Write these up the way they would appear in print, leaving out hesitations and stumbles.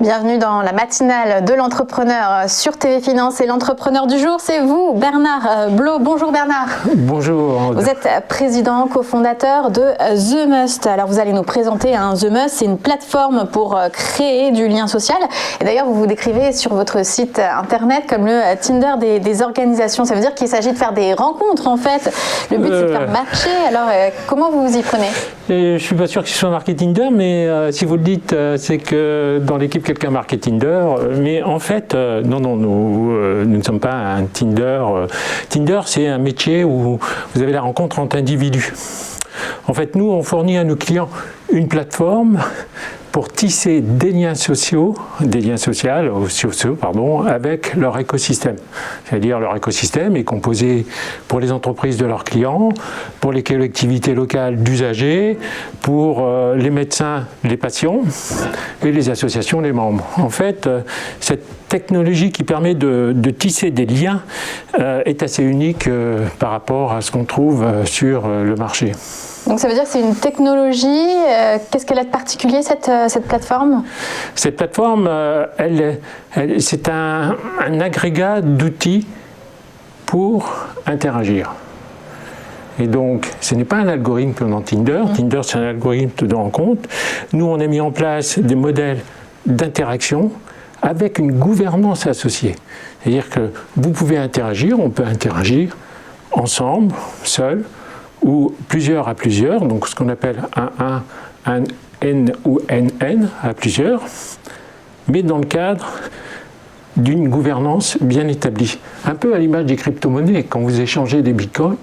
Bienvenue dans la matinale de l'entrepreneur sur TV Finance et l'entrepreneur du jour, c'est vous, Bernard Blot. Bonjour Bernard. Bonjour. Vous êtes président, cofondateur de The Must. Alors vous allez nous présenter The Must, c'est une plateforme pour créer du lien social. Et d'ailleurs vous vous décrivez sur votre site internet comme le Tinder des organisations. Ça veut dire qu'il s'agit de faire des rencontres en fait. Le but c'est de faire matcher. Alors comment vous vous y prenez? Je ne suis pas sûr que ce soit marqué Tinder, mais si vous le dites, c'est que dans l'équipe quelqu'un marqué Tinder. Mais en fait, non, nous ne sommes pas un Tinder. Tinder, c'est un métier où vous avez la rencontre entre individus. En fait, nous, on fournit à nos clients une plateforme pour tisser des liens sociaux, avec leur écosystème. C'est-à-dire leur écosystème est composé pour les entreprises de leurs clients, pour les collectivités locales d'usagers, pour les médecins, les patients et les associations, les membres. En fait, cette technologie qui permet de tisser des liens est assez unique par rapport à ce qu'on trouve sur le marché. Donc ça veut dire que c'est une technologie. Qu'est-ce qu'elle a de particulier cette plateforme? Cette plateforme, c'est un agrégat d'outils pour interagir. Et donc, ce n'est pas un algorithme comme dans Tinder. Tinder, c'est un algorithme de rencontre. Nous, on a mis en place des modèles d'interaction avec une gouvernance associée. C'est-à-dire que vous pouvez interagir, on peut interagir ensemble, seul, ou plusieurs à plusieurs, donc ce qu'on appelle un N ou NN à plusieurs, mais dans le cadre d'une gouvernance bien établie. Un peu à l'image des crypto-monnaies, quand vous échangez des bitcoins,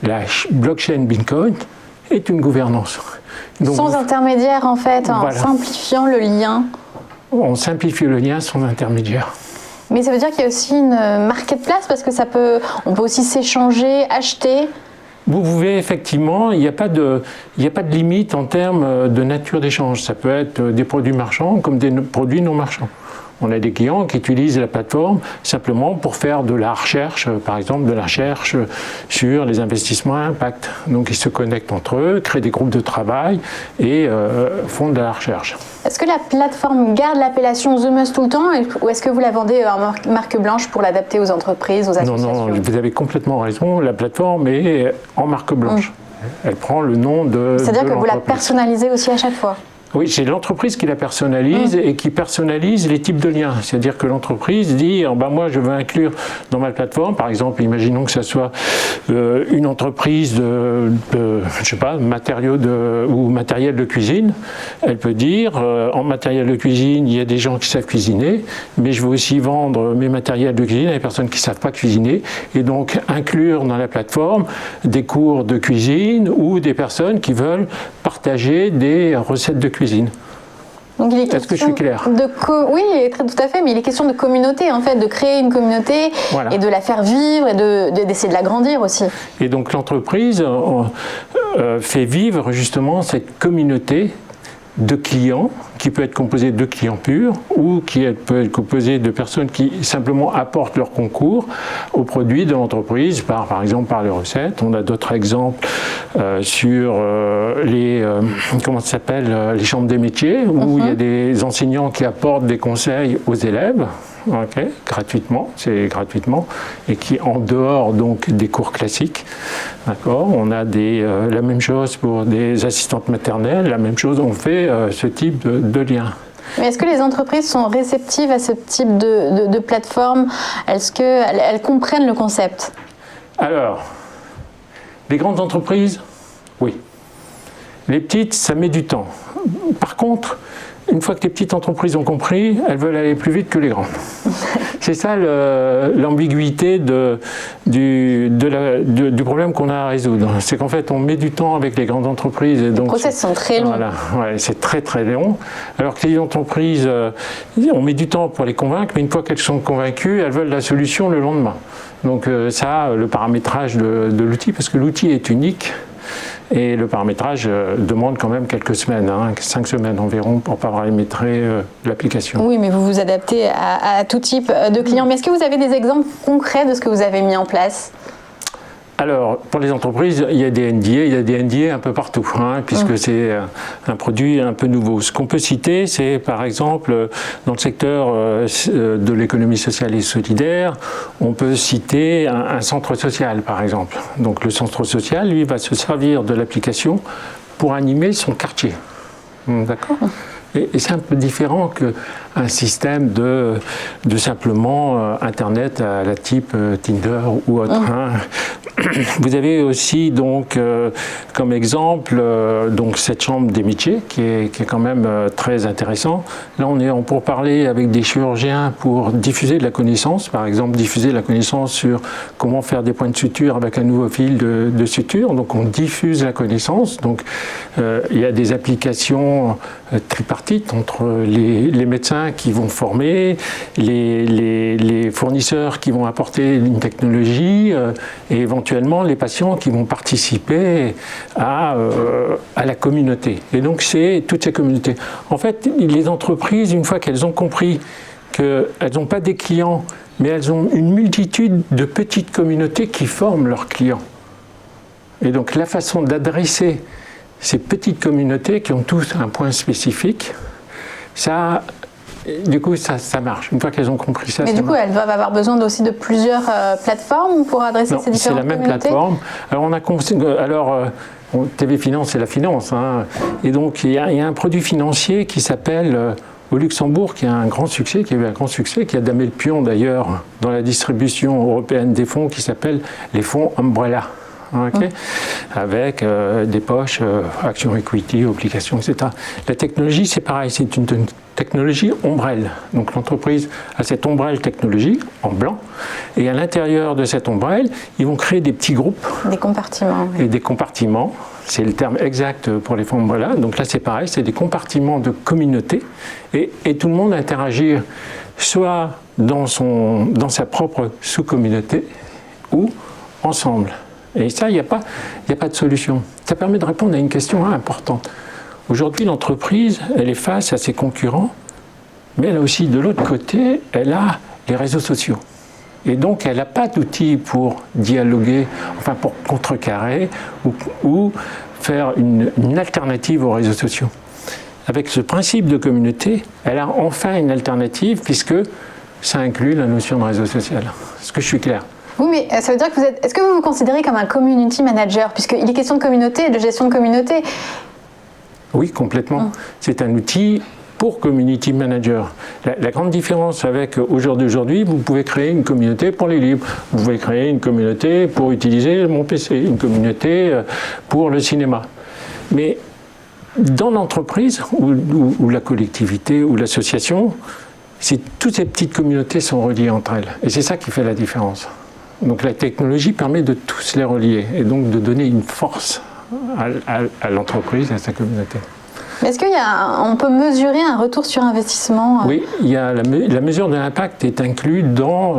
la blockchain Bitcoin est une gouvernance. Donc, sans intermédiaire en fait, en simplifiant le lien. On simplifie le lien sans intermédiaire. Mais ça veut dire qu'il y a aussi une marketplace parce que on peut aussi s'échanger, acheter. Vous pouvez effectivement, il n'y a pas de limite en termes de nature d'échange. Ça peut être des produits marchands comme des produits non marchands. On a des clients qui utilisent la plateforme simplement pour faire de la recherche, par exemple de la recherche sur les investissements à impact. Donc ils se connectent entre eux, créent des groupes de travail et font de la recherche. Est-ce que la plateforme garde l'appellation The Must tout le temps ou est-ce que vous la vendez en marque blanche pour l'adapter aux entreprises, aux associations? Non, vous avez complètement raison, la plateforme est en marque blanche. Elle prend le nom de C'est-à-dire que vous la personnalisez aussi à chaque fois? Oui, c'est l'entreprise qui la personnalise et qui personnalise les types de liens. C'est-à-dire que l'entreprise dit moi je veux inclure dans ma plateforme, par exemple, imaginons que ça soit une entreprise de je sais pas, matériaux ou matériel de cuisine. Elle peut dire en matériel de cuisine, il y a des gens qui savent cuisiner, mais je veux aussi vendre mes matériels de cuisine à des personnes qui ne savent pas cuisiner, et donc inclure dans la plateforme des cours de cuisine ou des personnes qui veulent partager des recettes de cuisine. Est-ce que je suis clair? Oui, tout à fait, mais il est question de communauté, en fait, de créer une communauté et de la faire vivre et d'essayer de l'agrandir aussi. Et donc l'entreprise fait vivre justement cette communauté de clients, qui peut être composée de clients purs ou qui peut être composée de personnes qui simplement apportent leur concours aux produits de l'entreprise, par exemple par les recettes. On a d'autres exemples sur les chambres des métiers, où il y a des enseignants qui apportent des conseils aux élèves. Gratuitement, et qui en dehors donc des cours classiques, d'accord. On a la même chose pour des assistantes maternelles, la même chose, on fait ce type de lien. Mais est-ce que les entreprises sont réceptives à ce type de plateforme? Est-ce qu'elles comprennent le concept? Alors, les grandes entreprises, oui. Les petites, ça met du temps. Par contre, une fois que les petites entreprises ont compris, elles veulent aller plus vite que les grandes. C'est ça l'ambiguïté du problème qu'on a à résoudre. C'est qu'en fait, on met du temps avec les grandes entreprises. Et donc, les process sont très longs. Voilà, c'est très très long. Alors que les entreprises, on met du temps pour les convaincre, mais une fois qu'elles sont convaincues, elles veulent la solution le lendemain. Donc ça, le paramétrage de l'outil, parce que l'outil est unique. Et le paramétrage demande quand même quelques semaines, 5 semaines environ, pour paramétrer l'application. Oui, mais vous vous adaptez à tout type de clients. Mais est-ce que vous avez des exemples concrets de ce que vous avez mis en place? Alors, pour les entreprises, il y a des NDA un peu partout, puisque c'est un produit un peu nouveau. Ce qu'on peut citer, c'est par exemple, dans le secteur de l'économie sociale et solidaire, on peut citer un centre social, par exemple. Donc le centre social, lui, va se servir de l'application pour animer son quartier. D'accord ? Et c'est un peu différent qu'un système de simplement Internet à la type Tinder ou autre. Vous avez aussi donc comme exemple donc cette chambre des métiers qui est quand même très intéressant. Là on peut parler avec des chirurgiens pour diffuser de la connaissance, par exemple diffuser de la connaissance sur comment faire des points de suture avec un nouveau fil de suture. Donc on diffuse la connaissance. Donc il y a des applications tripartites entre les médecins qui vont former, les fournisseurs qui vont apporter une technologie et éventuellement les patients qui vont participer à la communauté. Et donc c'est toutes ces communautés. En fait, les entreprises, une fois qu'elles ont compris qu'elles n'ont pas des clients, mais elles ont une multitude de petites communautés qui forment leurs clients. Et donc la façon d'adresser ces petites communautés qui ont tous un point spécifique, ça, du coup, ça marche. Une fois qu'elles ont compris ça, mais du coup, elles doivent avoir besoin aussi de plusieurs plateformes pour adresser ces différentes communautés. C'est la même plateforme. Alors, TV Finance, c'est la finance. Et donc, il y a un produit financier qui s'appelle, au Luxembourg, qui a un grand succès, qui a eu un grand succès, qui a damé le pion d'ailleurs dans la distribution européenne des fonds, qui s'appelle les fonds Umbrella. Avec des poches, actions equity, obligations, etc. La technologie, c'est pareil, c'est une technologie ombrelle. Donc l'entreprise a cette ombrelle technologie en blanc, et à l'intérieur de cette ombrelle, ils vont créer des petits groupes. Des compartiments. Et des compartiments, c'est le terme exact pour les fonds Umbrella. Donc là, c'est pareil, c'est des compartiments de communauté, et tout le monde interagit soit dans sa propre sous-communauté, ou ensemble. Et ça, il n'y a pas de solution. Ça permet de répondre à une question importante. Aujourd'hui, l'entreprise, elle est face à ses concurrents, mais elle a aussi, de l'autre côté, elle a les réseaux sociaux. Et donc, elle n'a pas d'outils pour dialoguer, enfin pour contrecarrer ou faire une alternative aux réseaux sociaux. Avec ce principe de communauté, elle a enfin une alternative puisque ça inclut la notion de réseau social. Est-ce que je suis clair ? Oui, mais ça veut dire que est-ce que vous vous considérez comme un community manager, puisqu'il est question de communauté, de gestion de communauté? Oui, complètement. C'est un outil pour community manager. La grande différence avec aujourd'hui, vous pouvez créer une communauté pour les livres, vous pouvez créer une communauté pour utiliser mon PC, une communauté pour le cinéma. Mais dans l'entreprise, ou la collectivité, ou l'association, toutes ces petites communautés sont reliées entre elles. Et c'est ça qui fait la différence. Donc la technologie permet de tous les relier et donc de donner une force à l'entreprise et à sa communauté. Mais est-ce qu'on peut mesurer un retour sur investissement? Oui, la mesure de l'impact est inclue dans...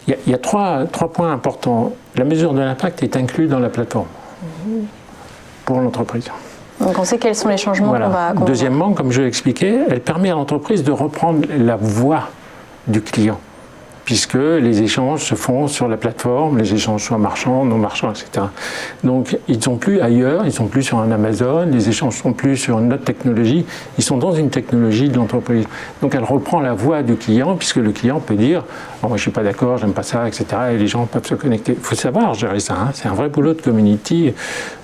il y a trois points importants. La mesure de l'impact est inclue dans la plateforme pour l'entreprise. Donc on sait quels sont les changements qu'on va... Deuxièmement, comme je l'ai expliqué, elle permet à l'entreprise de reprendre la voix du client, puisque les échanges se font sur la plateforme, les échanges soient marchands, non marchands, etc. Donc ils ne sont plus ailleurs, ils ne sont plus sur un Amazon, les échanges ne sont plus sur une autre technologie, ils sont dans une technologie de l'entreprise. Donc elle reprend la voix du client, puisque le client peut dire oh, « moi je ne suis pas d'accord, j'aime pas ça, etc. » et les gens peuvent se connecter. Il faut savoir gérer ça, c'est un vrai boulot de community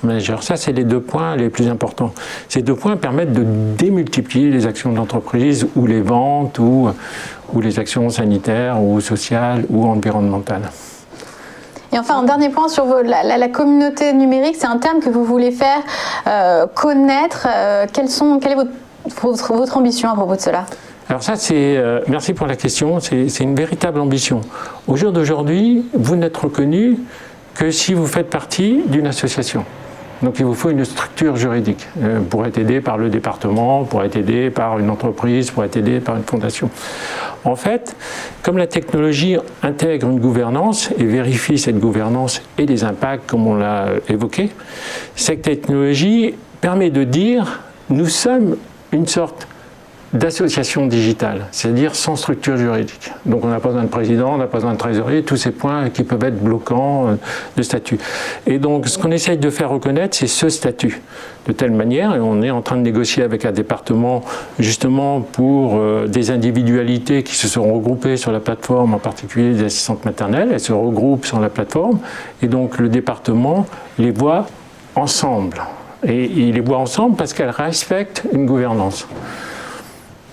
manager. Ça, c'est les 2 points les plus importants. Ces 2 points permettent de démultiplier les actions de l'entreprise, ou les ventes, ou les actions sanitaires, ou sociales, ou environnementales. Et enfin, un dernier point sur la communauté numérique, c'est un terme que vous voulez faire connaître. Quelle est votre ambition à propos de cela? Alors ça, merci pour la question, c'est une véritable ambition. Au jour d'aujourd'hui, vous n'êtes reconnu que si vous faites partie d'une association. Donc il vous faut une structure juridique pour être aidé par le département, pour être aidé par une entreprise, pour être aidé par une fondation. En fait, comme la technologie intègre une gouvernance et vérifie cette gouvernance et les impacts, comme on l'a évoqué, cette technologie permet de dire nous sommes une sorte d'association digitale, c'est-à-dire sans structure juridique. Donc on n'a pas besoin de président, on n'a pas besoin de trésorier, tous ces points qui peuvent être bloquants de statut. Et donc ce qu'on essaye de faire reconnaître, c'est ce statut, de telle manière, et on est en train de négocier avec un département justement pour des individualités qui se sont regroupées sur la plateforme, en particulier des assistantes maternelles, elles se regroupent sur la plateforme, et donc le département les voit ensemble. Et il les voit ensemble parce qu'elles respectent une gouvernance.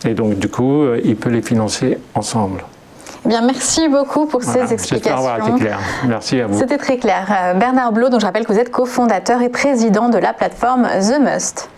Et donc, du coup, il peut les financer ensemble. Eh bien, merci beaucoup pour ces explications. J'espère avoir été clair. Merci à vous. C'était très clair. Bernard Blot, dont je rappelle que vous êtes cofondateur et président de la plateforme The Must.